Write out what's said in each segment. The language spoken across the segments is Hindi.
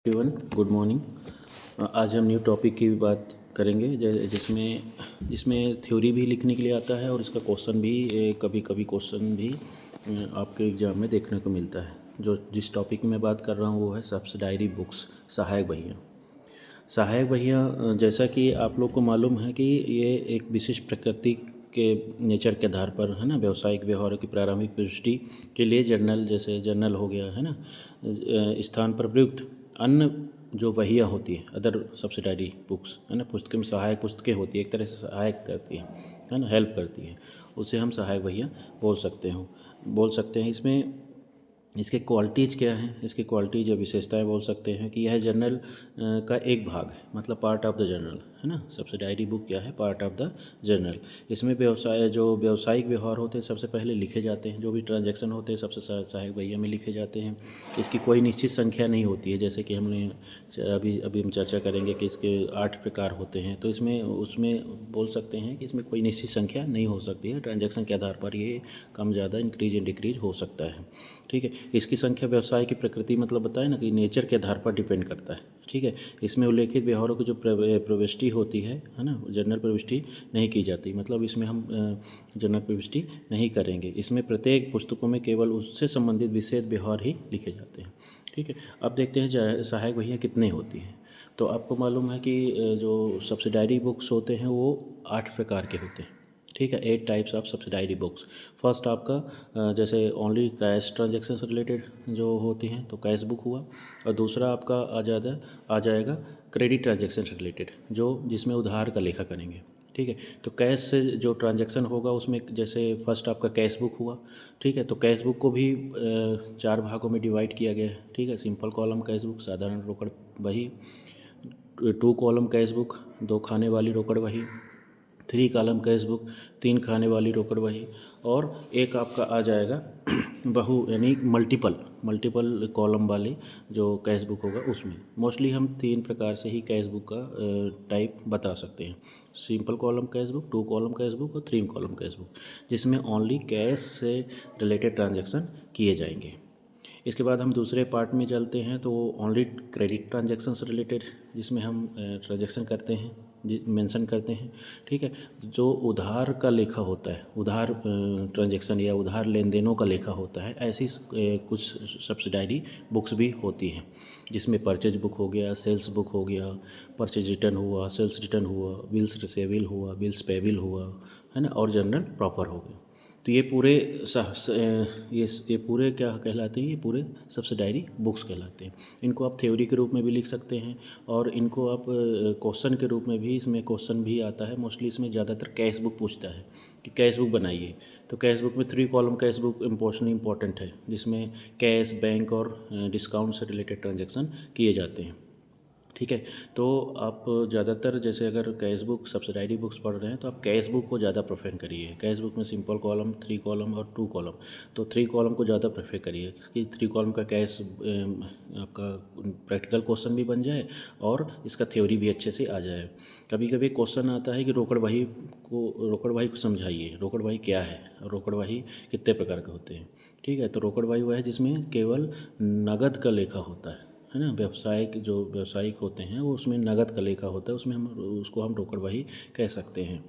Everyone good morning. आज हम न्यू टॉपिक की बात करेंगे जिसमें थ्योरी भी लिखने के लिए आता है और इसका क्वेश्चन भी कभी कभी क्वेश्चन भी आपके एग्ज़ाम में देखने को मिलता है। जिस टॉपिक में बात कर रहा हूँ वो है सब्सिडायरी बुक्स, सहायक बहियाँ। सहायक बहियाँ जैसा कि आप लोग को मालूम है कि ये एक विशिष्ट प्रकृति के नेचर के आधार पर है ना, व्यावसायिक व्यवहारों की प्रारंभिक पुष्टि के लिए जर्नल, जैसे जर्नल हो गया है ना, स्थान पर प्रयुक्त अन्य जो बहियाँ होती हैं, अदर सब्सिडायरी बुक्स है ना, पुस्तक में सहायक पुस्तकें होती है, एक तरह से सहायक करती है ना, हेल्प करती है, उसे हम सहायक बहियाँ बोल सकते हैं। इसमें इसके क्वालिटीज़ क्या हैं, इसके क्वालिटीज़ या विशेषताएं बोल सकते हैं कि यह जर्नल का एक भाग है, मतलब पार्ट ऑफ द जर्नल है ना। सब्सिडायरी बुक क्या है? Part of the journal. इसमें व्यावसायिक व्यवहार होते हैं सबसे पहले लिखे जाते हैं, जो भी ट्रांजैक्शन होते हैं सबसे सहायक बहिया में लिखे जाते हैं। इसकी कोई निश्चित संख्या नहीं होती है, जैसे कि हमने अभी हम चर्चा करेंगे कि इसके 8 प्रकार होते हैं, तो उसमें बोल सकते हैं कि इसमें कोई निश्चित संख्या नहीं हो सकती है। ट्रांजैक्शन के आधार पर ये कम ज़्यादा इंक्रीज एंड डिक्रीज हो सकता है, ठीक है। इसकी संख्या व्यवसाय की प्रकृति, मतलब बताए ना कि नेचर के आधार पर डिपेंड करता है, ठीक है। इसमें उल्लेखित व्यवहारों की जो प्रविष्टि होती है ना, जनरल प्रविष्टि नहीं की जाती, मतलब इसमें हम जनरल प्रविष्टि नहीं करेंगे। इसमें प्रत्येक पुस्तकों में केवल उससे संबंधित विशेष व्यवहार ही लिखे जाते हैं, ठीक है। अब देखते हैं सहायक बहियाँ कितनी होती हैं। तो आपको मालूम है कि जो सब्सिडायरी बुक्स होते हैं वो 8 प्रकार के होते हैं, ठीक है। 8 types of subsidiary books. First आपका जैसे ओनली कैश ट्रांजेक्शन से रिलेटेड जो होती हैं तो कैश बुक हुआ, और दूसरा आपका आ जाएगा क्रेडिट ट्रांजेक्शन से रिलेटेड, जिसमें उधार का लेखा करेंगे, ठीक है। तो कैश से जो ट्रांजेक्शन होगा उसमें जैसे फर्स्ट आपका कैश बुक हुआ, ठीक है। तो कैश बुक को भी 4 भागों में डिवाइड किया गया है, ठीक है। सिंपल कॉलम कैश बुक, साधारण रोकड़ बही, 2 कॉलम कैश बुक, 2 खाने वाली रोकड़ बही, 3 कॉलम कैश बुक, 3 खाने वाली रोकड़ बही, और एक आपका आ जाएगा बहु यानी मल्टीपल कॉलम वाले जो कैश बुक होगा उसमें। मोस्टली हम 3 प्रकार से ही कैश बुक का टाइप बता सकते हैं, simple column cash book, 2 column cash book और 3 कॉलम कैश बुक, जिसमें ओनली कैश से रिलेटेड ट्रांजैक्शन किए जाएंगे। इसके बाद हम दूसरे पार्ट में चलते हैं, तो ओनली क्रेडिट ट्रांजैक्शन से रिलेटेड, जिसमें हम ट्रांजैक्शन करते हैं, मेंशन करते हैं, ठीक है। जो उधार का लेखा होता है, उधार ट्रांजैक्शन या उधार लेन देनों का लेखा होता है, ऐसी कुछ सब्सिडायरी बुक्स भी होती हैं, जिसमें परचेज बुक हो गया, सेल्स बुक हो गया, परचेज रिटर्न हुआ, सेल्स रिटर्न हुआ, बिल्स रिसेबल हुआ, बिल्स पेबल हुआ, है ना, और जर्नल प्रॉपर हो गया। तो ये पूरे क्या कहलाते हैं? ये पूरे सब्सिडायरी बुक्स कहलाते हैं। इनको आप थ्योरी के रूप में भी लिख सकते हैं, और इनको आप क्वेश्चन के रूप में भी, इसमें क्वेश्चन भी आता है। मोस्टली इसमें ज़्यादातर कैश बुक पूछता है कि कैश बुक बनाइए, तो कैश बुक में 3 कॉलम कैश बुक इम्पोर्टेंट है, जिसमें कैश, बैंक और डिस्काउंट से रिलेटेड ट्रांजेक्शन किए जाते हैं, ठीक है। तो आप ज़्यादातर जैसे अगर कैश बुक सब्सिडायरी बुक्स पढ़ रहे हैं तो आप कैश बुक को ज़्यादा प्रेफर करिए। कैश बुक में सिंपल कॉलम, 3 कॉलम और 2 कॉलम, तो 3 कॉलम को ज़्यादा प्रेफर करिए कि 3 कॉलम का कैश आपका प्रैक्टिकल क्वेश्चन भी बन जाए और इसका थ्योरी भी अच्छे से आ जाए। कभी कभी क्वेश्चन आता है कि रोकड़ बही को समझाइए, रोकड़ बही क्या है, रोकड़ बही कितने प्रकार के होते हैं, ठीक है। तो रोकड़ बही वह है जिसमें केवल नगद का लेखा होता है ना। व्यावसायिक होते हैं वो, उसमें नगद का लेखा होता है, उसमें उसको हम रोकड़ बही कह सकते हैं।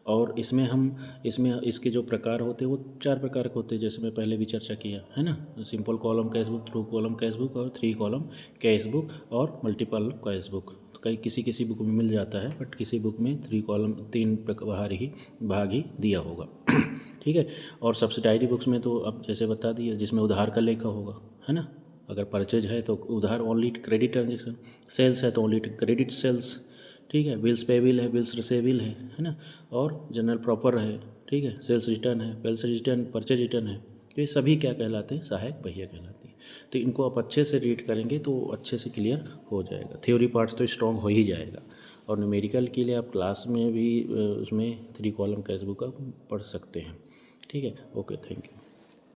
और इसमें इसके जो प्रकार होते हैं वो 4 प्रकार के होते हैं, जैसे मैं पहले भी चर्चा किया है ना। Simple column cash book, 2 column cash book और 3 कॉलम कैश बुक, और मल्टीपल कैश बुक। कई किसी बुक में मिल जाता है, बट किसी बुक में 3 कॉलम 3 भाग ही दिया होगा ठीक है। और सब्सिडायरी बुक्स में तो अब जैसे बता दिया, जिसमें उधार का लेखा होगा, है ना। अगर परचेज है तो उधार, ओनली क्रेडिट ट्रांजेक्शन, सेल्स है तो ओनली क्रेडिट सेल्स, ठीक है। बिल्स पेबल है, बिल्स रिसेबल है ना, और जनरल प्रॉपर है, ठीक है। सेल्स रिटर्न है, बिल्स रिटर्न, परचेज रिटर्न है, तो ये सभी क्या कहलाते हैं? सहायक बहिया कहलाती है। तो इनको आप अच्छे से रीड करेंगे तो अच्छे से क्लियर हो जाएगा। थ्योरी पार्ट्स तो स्ट्रॉन्ग हो ही जाएगा, और न्यूमेरिकल के लिए आप क्लास में भी उसमें 3 कॉलम कैश बुक का पढ़ सकते हैं, ठीक है। Okay, thank you.